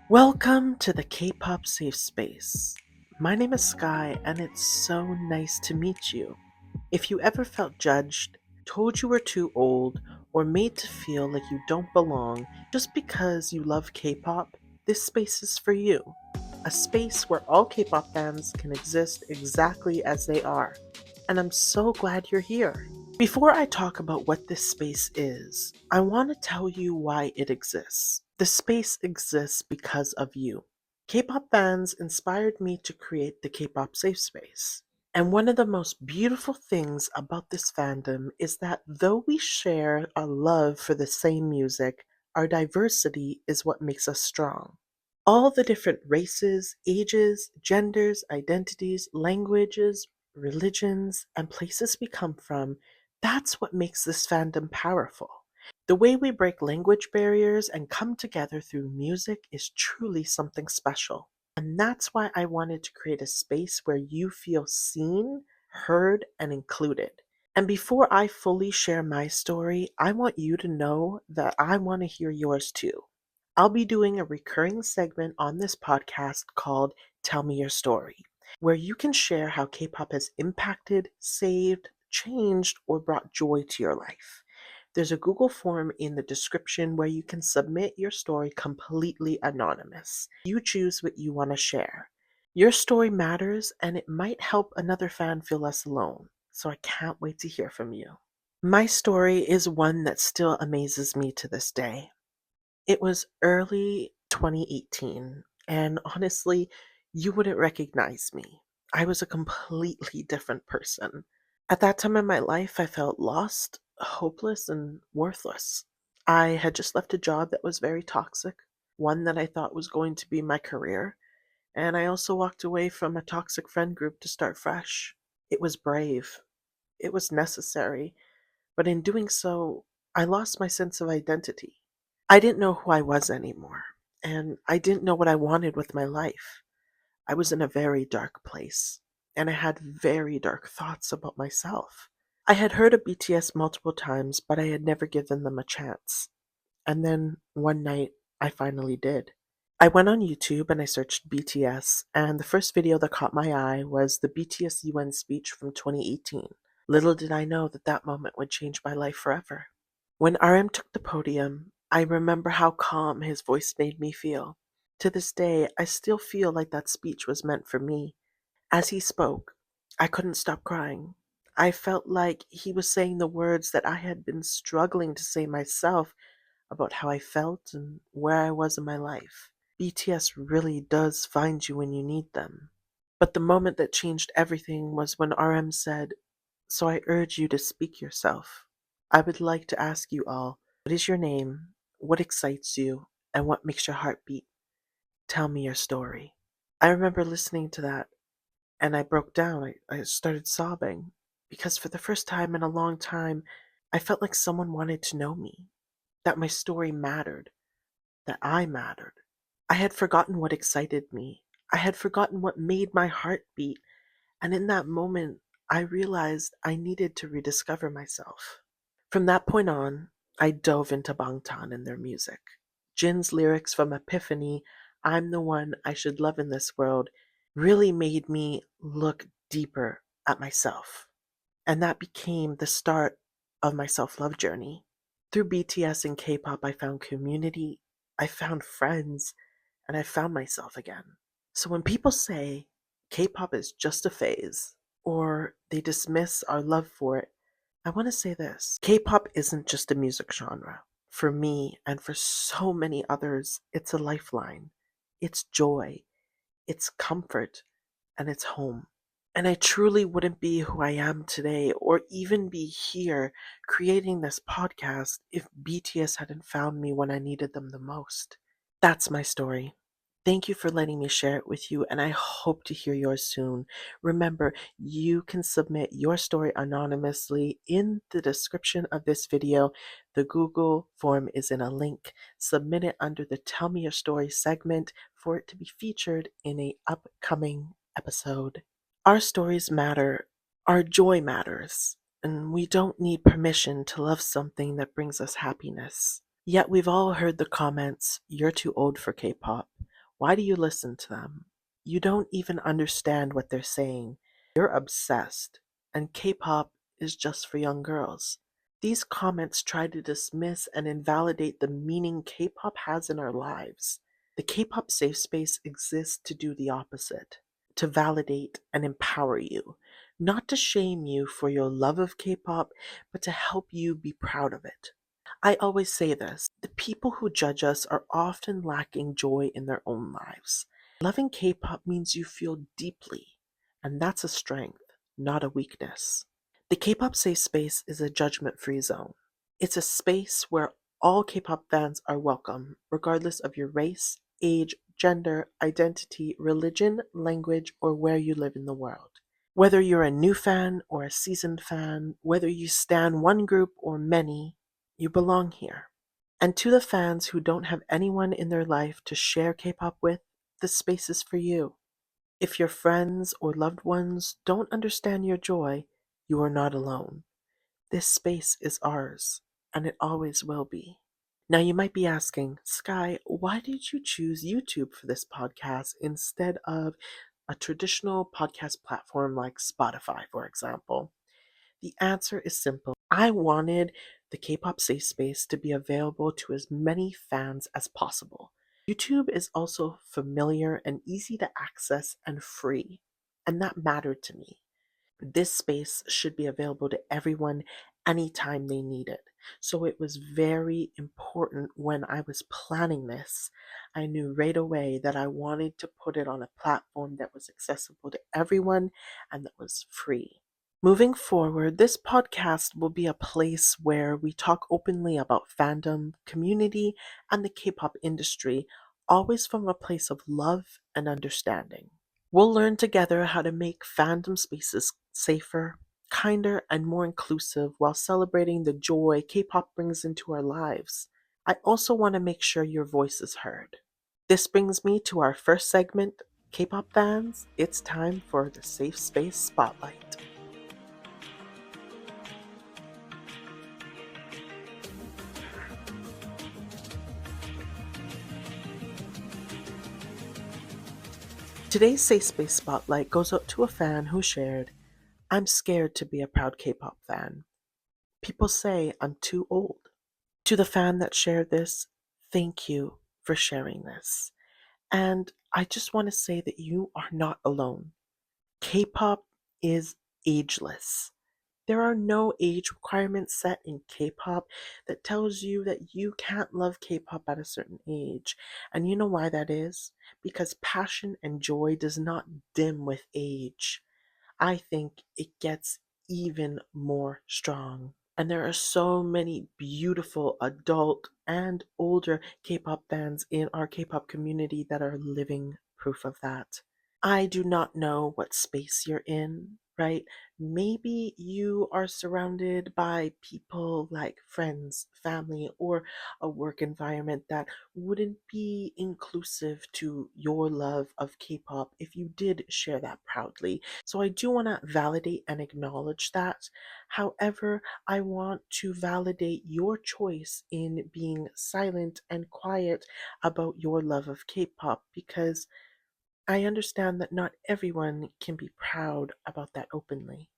Welcome to the K-pop safe space. My name is Sky, and it's so nice to meet you. If you ever felt judged, told you were too old, or made to feel like you don't belong just because you love K-pop, this space is for you. A space where all K-pop fans can exist exactly as they are. And I'm so glad you're here. Before I talk about what this space is, I want to tell you why it exists. The space exists because of you. K-pop fans inspired me to create the K-pop safe space. And one of the most beautiful things about this fandom is that though we share a love for the same music, our diversity is what makes us strong. All the different races, ages, genders, identities, languages, religions, and places we come from, that's what makes this fandom powerful. The way we break language barriers and come together through music is truly something special. And that's why I wanted to create a space where you feel seen, heard, and included. And before I fully share my story, I want you to know that I want to hear yours too. I'll be doing a recurring segment on this podcast called Tell Me Your Story, where you can share how K pop has impacted, saved, changed, or brought joy to your life. There's a Google form in the description where you can submit your story completely anonymous. You choose what you want to share. Your story matters and it might help another fan feel less alone, so I can't wait to hear from you. My story is one that still amazes me to this day. It was early 2018, and honestly, you wouldn't recognize me. I was a completely different person. At that time in my life, I felt lost, hopeless, and worthless. I had just left a job that was very toxic, one that I thought was going to be my career, and I also walked away from a toxic friend group to start fresh. It was brave, it was necessary, but in doing so, I lost my sense of identity. I didn't know who I was anymore, and I didn't know what I wanted with my life. I was in a very dark place, and I had very dark thoughts about myself. I had heard of BTS multiple times, but I had never given them a chance. And then one night, I finally did. I went on YouTube and I searched BTS, and the first video that caught my eye was the BTS UN speech from 2018. Little did I know that that moment would change my life forever. When RM took the podium, I remember how calm his voice made me feel. To this day, I still feel like that speech was meant for me. As he spoke, I couldn't stop crying. I felt like he was saying the words that I had been struggling to say myself about how I felt and where I was in my life. BTS really does find you when you need them. But the moment that changed everything was when RM said, "So I urge you to speak yourself. I would like to ask you all, what is your name, what excites you, and what makes your heart beat? Tell me your story." I remember listening to that and I broke down. I started sobbing because for the first time in a long time, I felt like someone wanted to know me, that my story mattered, that I mattered. I had forgotten what excited me. I had forgotten what made my heart beat. And in that moment, I realized I needed to rediscover myself. From that point on, I dove into Bangtan and their music. Jin's lyrics from Epiphany, "I'm the one I should love in this world," really made me look deeper at myself. And that became the start of my self love journey. Through BTS and K pop, I found community, I found friends, and I found myself again. So when people say K pop is just a phase, or they dismiss our love for it, I want to say this: K pop isn't just a music genre. For me and for so many others, it's a lifeline, it's joy, it's comfort, and it's home. And I truly wouldn't be who I am today or even be here creating this podcast if BTS hadn't found me when I needed them the most. That's my story. Thank you for letting me share it with you, and I hope to hear yours soon. Remember, you can submit your story anonymously in the description of this video. The Google form is in a link. Submit it under the Tell Me Your Story segment for it to be featured in a upcoming episode. Our stories matter. Our joy matters, and we don't need permission to love something that brings us happiness. Yet we've all heard the comments, "You're too old for K pop. Why do you listen to them? You don't even understand what they're saying. You're obsessed, and K pop is just for young girls." These comments try to dismiss and invalidate the meaning K pop has in our lives. The K pop safe space exists to do the opposite, to validate and empower you, not to shame you for your love of K pop, but to help you be proud of it. I always say this: the people who judge us are often lacking joy in their own lives. Loving K pop means you feel deeply, and that's a strength, not a weakness. The K pop safe space is a judgment free zone. It's a space where all K pop fans are welcome, regardless of your race, age, gender, identity, religion, language, or where you live in the world. Whether you're a new fan or a seasoned fan, whether you stan one group or many, you belong here. And to the fans who don't have anyone in their life to share K pop with, this space is for you. If your friends or loved ones don't understand your joy, you are not alone. This space is ours, and it always will be. Now, you might be asking, Sky, why did you choose YouTube for this podcast instead of a traditional podcast platform like Spotify, for example? The answer is simple. I wanted the K-pop safe space to be available to as many fans as possible. YouTube is also familiar and easy to access and free, and that mattered to me. This space should be available to everyone anytime they need it. So it was very important when I was planning this. I knew right away that I wanted to put it on a platform that was accessible to everyone and that was free. Moving forward, this podcast will be a place where we talk openly about fandom, community, and the K pop industry, always from a place of love and understanding. We'll learn together how to make fandom spaces safer, kinder, and more inclusive while celebrating the joy K pop brings into our lives. I also want to make sure your voice is heard. This brings me to our first segment: K pop fans, it's time for the Safe Space Spotlight. Today's Safe Space Spotlight goes out to a fan who shared, "I'm scared to be a proud K pop fan. People say I'm too old." To the fan that shared this, thank you for sharing this. And I just want to say that you are not alone. K pop is ageless. There are no age requirements set in K pop that tells you that you can't love K pop at a certain age. And you know why that is? Because passion and joy does not dim with age. I think it gets even more strong. And there are so many beautiful adult and older K pop fans in our K pop community that are living proof of that. I do not know what space you're in, right? Maybe you are surrounded by people like friends, family, or a work environment that wouldn't be inclusive to your love of K pop if you did share that proudly. So I do want to validate and acknowledge that. However, I want to validate your choice in being silent and quiet about your love of K pop because I understand that not everyone can be proud about that openly.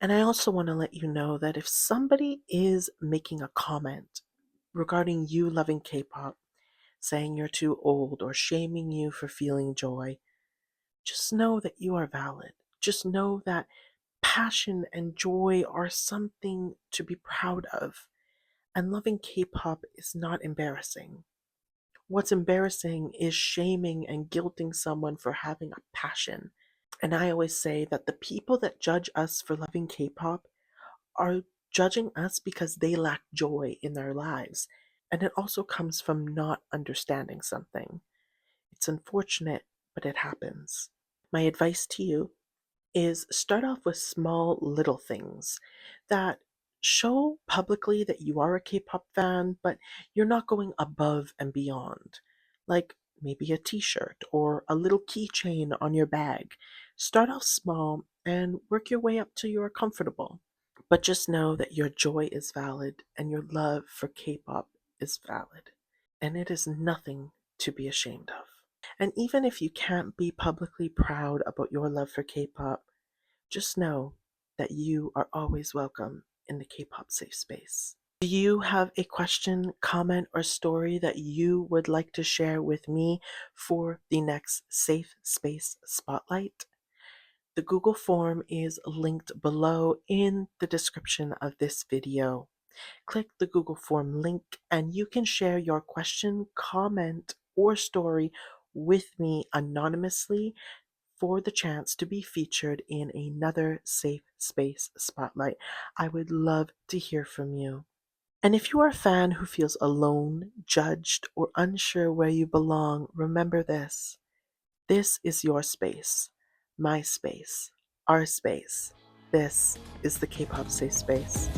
And I also want to let you know that if somebody is making a comment regarding you loving K pop, saying you're too old, or shaming you for feeling joy, just know that you are valid. Just know that passion and joy are something to be proud of. And loving K pop is not embarrassing. What's embarrassing is shaming and guilting someone for having a passion. And I always say that the people that judge us for loving K pop are judging us because they lack joy in their lives. And it also comes from not understanding something. It's unfortunate, but it happens. My advice to you is start off with small little things that show publicly that you are a K-pop fan, but you're not going above and beyond. Like maybe a t-shirt or a little keychain on your bag. Start off small and work your way up till you're comfortable. But just know that your joy is valid and your love for K pop is valid, and it is nothing to be ashamed of. And even if you can't be publicly proud about your love for K pop, just know that you are always welcome in the K pop safe space. Do you have a question, comment, or story that you would like to share with me for the next Safe Space Spotlight? The Google form is linked below in the description of this video. Click the Google form link and you can share your question, comment, or story with me anonymously for the chance to be featured in another Safe Space Spotlight. I would love to hear from you. And if you are a fan who feels alone, judged, or unsure where you belong, remember this. This is your space, my space, our space. This is the K pop safe space.